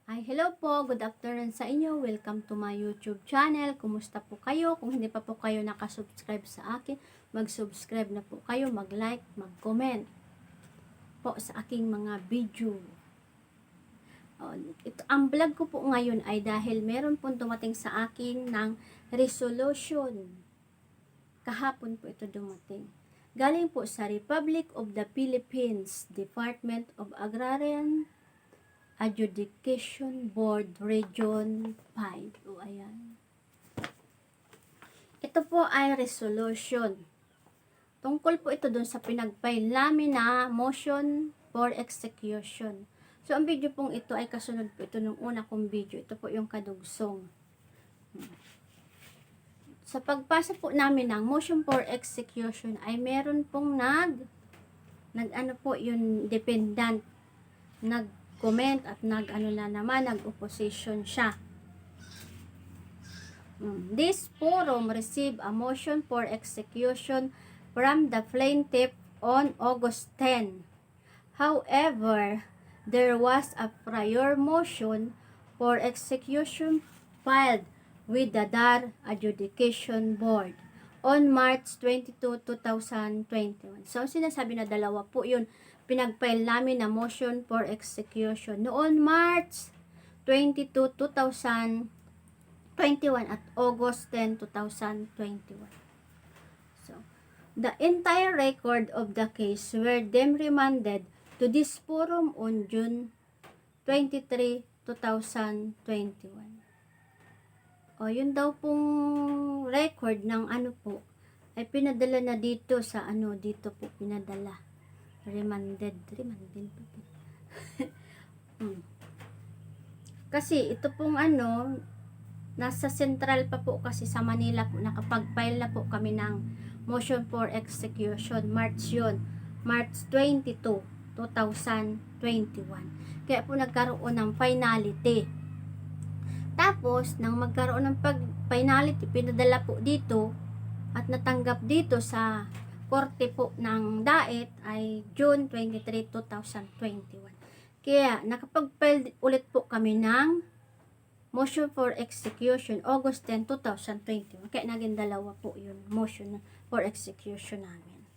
Hello po, good afternoon sa inyo. Welcome to my YouTube channel. Kumusta po kayo? Kung hindi pa po kayo nakasubscribe sa akin, mag-subscribe na po kayo, mag-like, mag-comment po sa aking mga video. Ang vlog ko po ngayon ay dahil meron po dumating sa akin ng resolution. Kahapon po ito dumating. Galing po sa Republic of the Philippines, Department of Agrarian Adjudication Board Region 5. Ayan. Ito po ay resolution. Tungkol po ito dun sa pinag-file namin na motion for execution. So, ang video pong ito ay kasunod po ito nung una kong video. Ito po yung kadugsong. Sa pagpasa po namin ng motion for execution ay meron pong nag-ano po yung defendant, nag-comment at nag-opposition siya. This forum received a motion for execution from the plaintiff on August 10. However, there was a prior motion for execution filed with the DAR Adjudication Board on March 22, 2021. So, sinasabi na dalawa po yun. Pinag-file namin na motion for execution noon March 22, 2021 at August 10, 2021. So, the entire record of the case were then remanded to this forum on June 23, 2021. Yun daw pong record ng ay pinadala na dito sa dito po pinadala. Remanded pa po. Kasi ito pong nasa central pa po kasi sa Manila po, nakapag-file na po kami ng motion for execution. March 22, 2021. Kaya po nagkaroon ng finality. Tapos, nang magkaroon ng finality, pinadala po dito at natanggap dito sa korte po ng DAET ay June 23, 2021. Kaya, nakapag-file ulit po kami ng motion for execution August 10, 2021. Kaya naging dalawa po yun, motion for execution namin.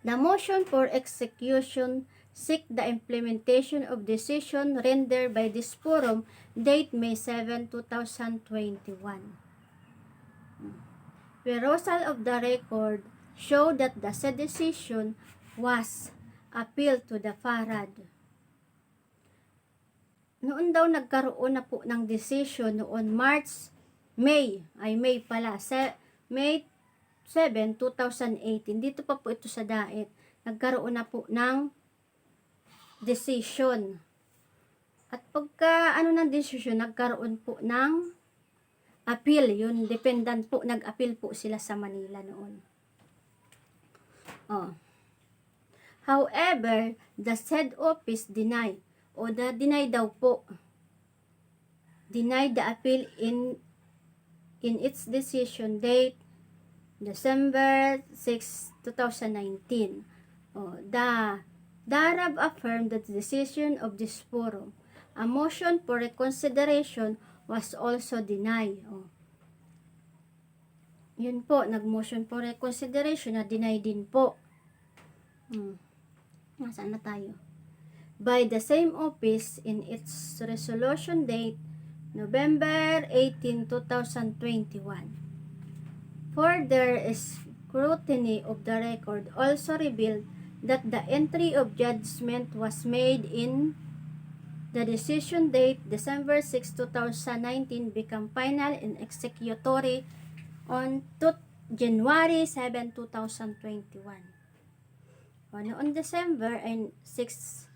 The motion for execution seek the implementation of decision rendered by this forum date May 7, 2021. Perusal of the record show that the said decision was appealed to the FARAD. Noon daw nagkaroon na po ng decision noon May 7, 2018. Dito pa po ito sa DAET. Nagkaroon na po ng decision. At pagka ng decision, nagkaroon po ng appeal. Yung defendant po, nag-appeal po sila sa Manila noon. However, the said office deny daw po. Denied the appeal in its decision date December 6, 2019. The DARAB affirmed that the decision of this forum, a motion for reconsideration, was also denied. Yun po, nag-motion for reconsideration na deny din po. Nasaan na tayo? By the same office in its resolution date November 18, 2021. Further scrutiny of the record also revealed that the entry of judgment was made in the decision date December 6, 2019 become final and executory on January 7, 2021. Noong December 6,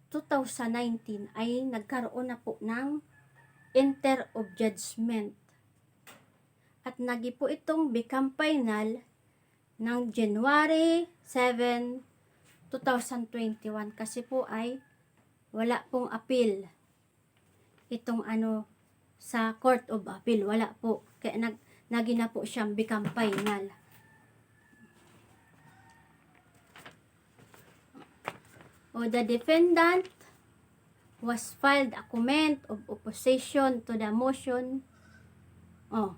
2019 ay nagkaroon na po ng enter of judgment. At nagi po itong become final ng January 7, 2021 kasi po ay wala pong appeal itong sa Court of Appeal, wala po, kaya nagi na po siyang become final. O the defendant was filed a comment of opposition to the motion. Oh,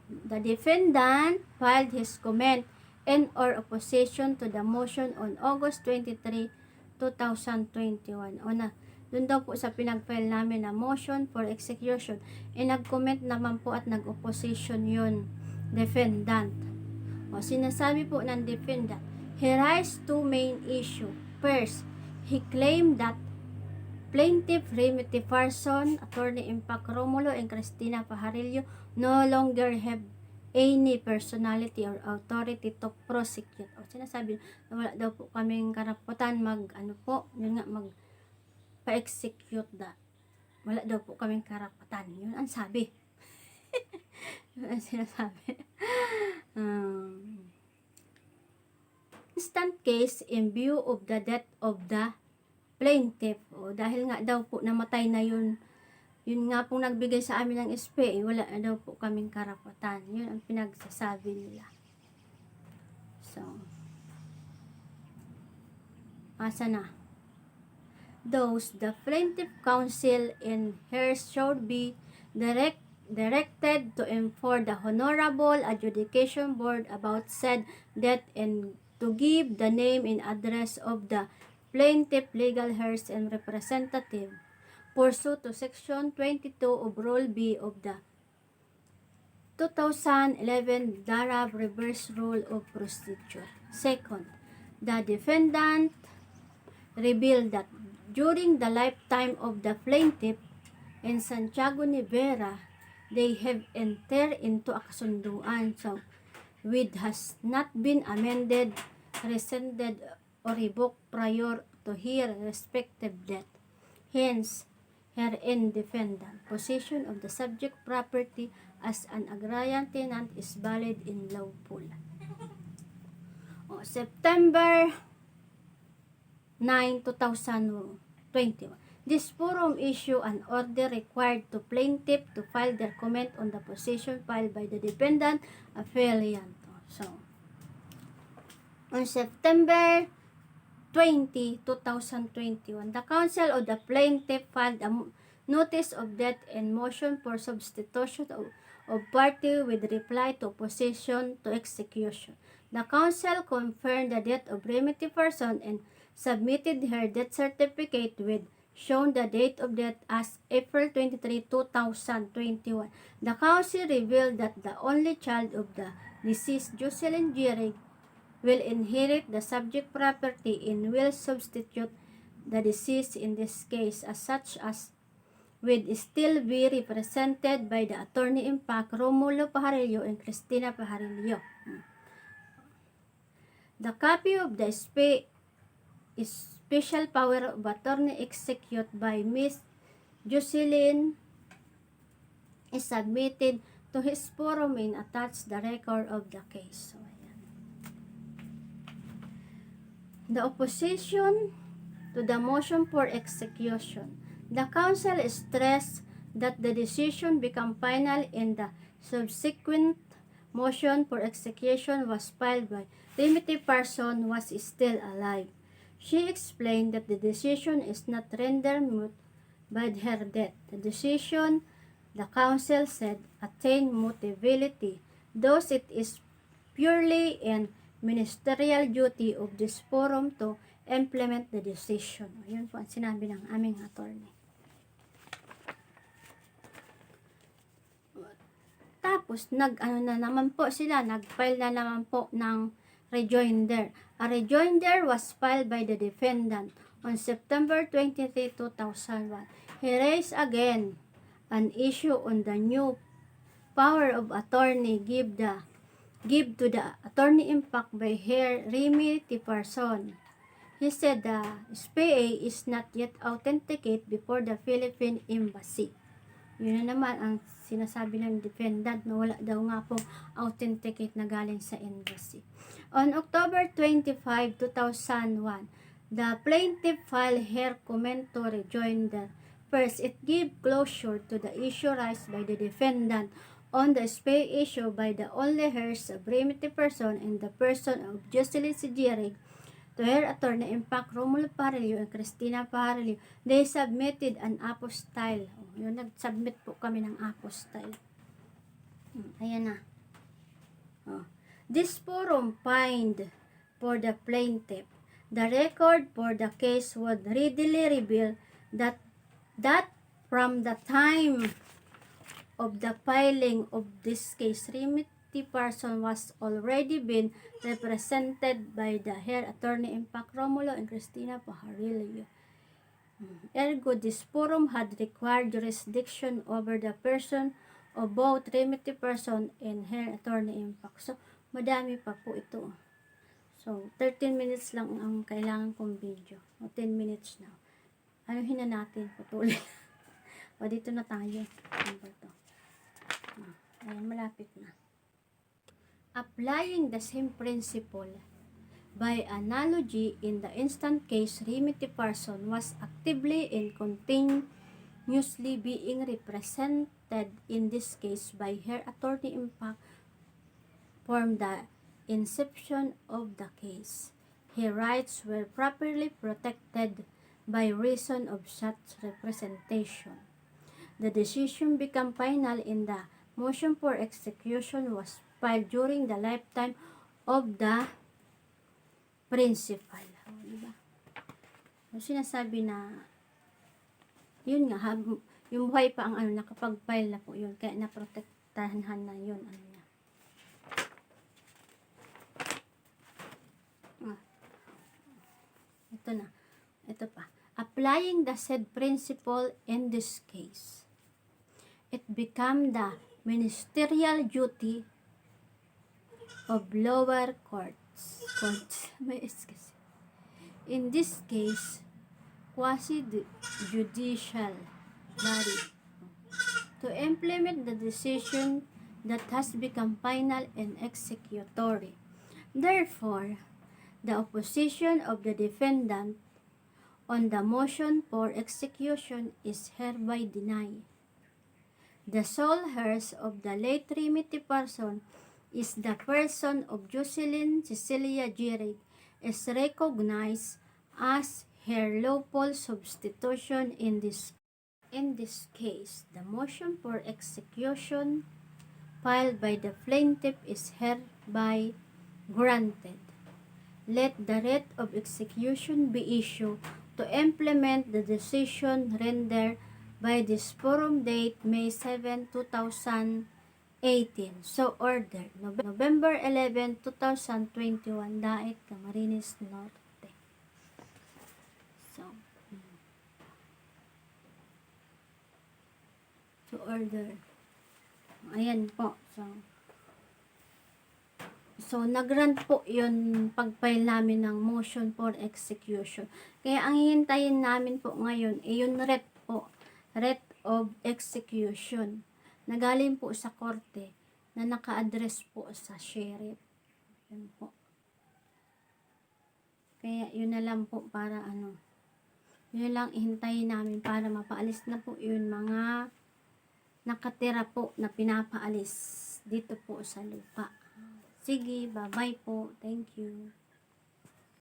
the defendant filed his comment and or opposition to the motion on August 23, 2021. O na, dun daw po sa pinag-file namin na motion for execution, nag-comment naman po at nag-opposition yun, defendant. O, sinasabi po ng defendant, he raised two main issue. First, he claimed that plaintiff Remedy Farson, attorney Impact Romulo, and Cristina Pajarillo no longer have any personality or authority to prosecute. O sinasabi na wala daw po kaming karapatan yun nga, pa-execute da. Wala daw po kaming karapatan. Yun ang sabi. Yun ang sinasabi. Instant case in view of the death of the plaintiff. O dahil nga daw po namatay na yun nga pong nagbigay sa amin ng SPA, wala na daw po kaming karapatan. Yun ang pinagsasabi nila. So, asa na? Those the plaintiff counsel in her should be directed to inform the Honorable Adjudication Board about said death and to give the name and address of the plaintiff, legal heirs, and representative pursuant to Section 22 of Rule B of the 2011 DARAB Reverse Rule of Procedure. Second, the defendant revealed that during the lifetime of the plaintiff in Santiago Nivera, they have entered into a kasunduan which has not been amended, rescinded, or revoked prior to her respective death. Hence, herein defendant possession of the subject property as an agrarian tenant is valid in lawful. September 9, 2021. This forum issue an order required to plaintiff to file their comment on the possession filed by the defendant affiliant. So, on September 20, 2021, the counsel of the plaintiff filed a notice of death and motion for substitution of party with reply to opposition to execution. The counsel confirmed the death of Remedy Farson and submitted her death certificate with shown the date of death as April 23, 2021. The counsel revealed that the only child of the deceased, Jocelyn Gierig, will inherit the subject property and will substitute the deceased in this case as such as will still be represented by the attorney Impact Romulo Pajarillo and Cristina Pajarillo. The copy of the special power of attorney execute by Miss Jocelyn is submitted to his forum and attached the record of the case. So, the opposition to the motion for execution. The counsel stressed that the decision become final in the subsequent motion for execution was filed by Remedy Farson was still alive. She explained that the decision is not rendered moot by her death. The decision, the counsel said, attained mutability, thus it is purely and ministerial duty of this forum to implement the decision. Yun po ang sinabi ng aming attorney. Tapos, nag-file na naman po ng rejoinder. A rejoinder was filed by the defendant on September 23, 2001. He raised again an issue on the new power of attorney give to the attorney Impact by her Remedy Farson. He said the SPA is not yet authenticated before the Philippine Embassy. Yun na naman ang sinasabi ng defendant na wala daw nga po authenticate na galing sa embassy. On October 25, 2001, the plaintiff filed her comment to rejoinder. First, it gave closure to the issue raised by the defendant on the SPA issue by the only heirs of Remedy Farson and the person of Jocelyn Gierig to her attorney in fact Romulo Parillo and Cristina Parillo, they submitted an apostille. Yun, nag-submit po kami ng apostille. Ayan na. This forum find for the plaintiff. The record for the case would readily reveal that from the time of the filing of this case, remedy person was already been represented by the her attorney in fact Romulo and Cristina Parillo. Ergo, this forum had required jurisdiction over the person of both remedy person and her attorney in fact. So, madami pa po ito. So, 13 minutes lang ang kailangan kong video. O, 10 minutes na. Anuhin na natin, patuloy. O, dito na tayo. Ano ba ito? Ayan, malapit na. Applying the same principle, by analogy, in the instant case, remedy person was actively and continuously being represented in this case by her attorney in fact from the inception of the case. Her rights were properly protected by reason of such representation. The decision became final in the motion for execution was filed during the lifetime of the principal. Diba? So, sinasabi na yun nga, yung buhay pa ang nakapag-file na po yun, kaya naprotektahan na yun. Ito na. Ito pa. Applying the said principle in this case, it became the ministerial duty of lower courts. In this case, quasi-judicial body, to implement the decision that has become final and executory. Therefore, the opposition of the defendant on the motion for execution is hereby denied. The sole heirs of the late remedy person is the person of Jocelyn Cecilia Girig is recognized as her lawful substitution in this case. The motion for execution filed by the plaintiff is hereby granted. Let the writ of execution be issued to implement the decision rendered by this forum date May 7, 2018. So ordered. November 11, 2021, Daet, Camarines Norte. So order. Ayan po. So, nag-grant po yun pag-file namin ng motion for execution. Kaya, ang hihintayin namin po ngayon, yung writ po, writ of execution, na galing po sa korte, na naka-address po sa sheriff. Yun po. Kaya, yun na lang po para yun lang ihintayin namin para mapaalis na po yun mga nakatira po na pinapaalis dito po sa lupa. Sige, bye-bye po. Thank you.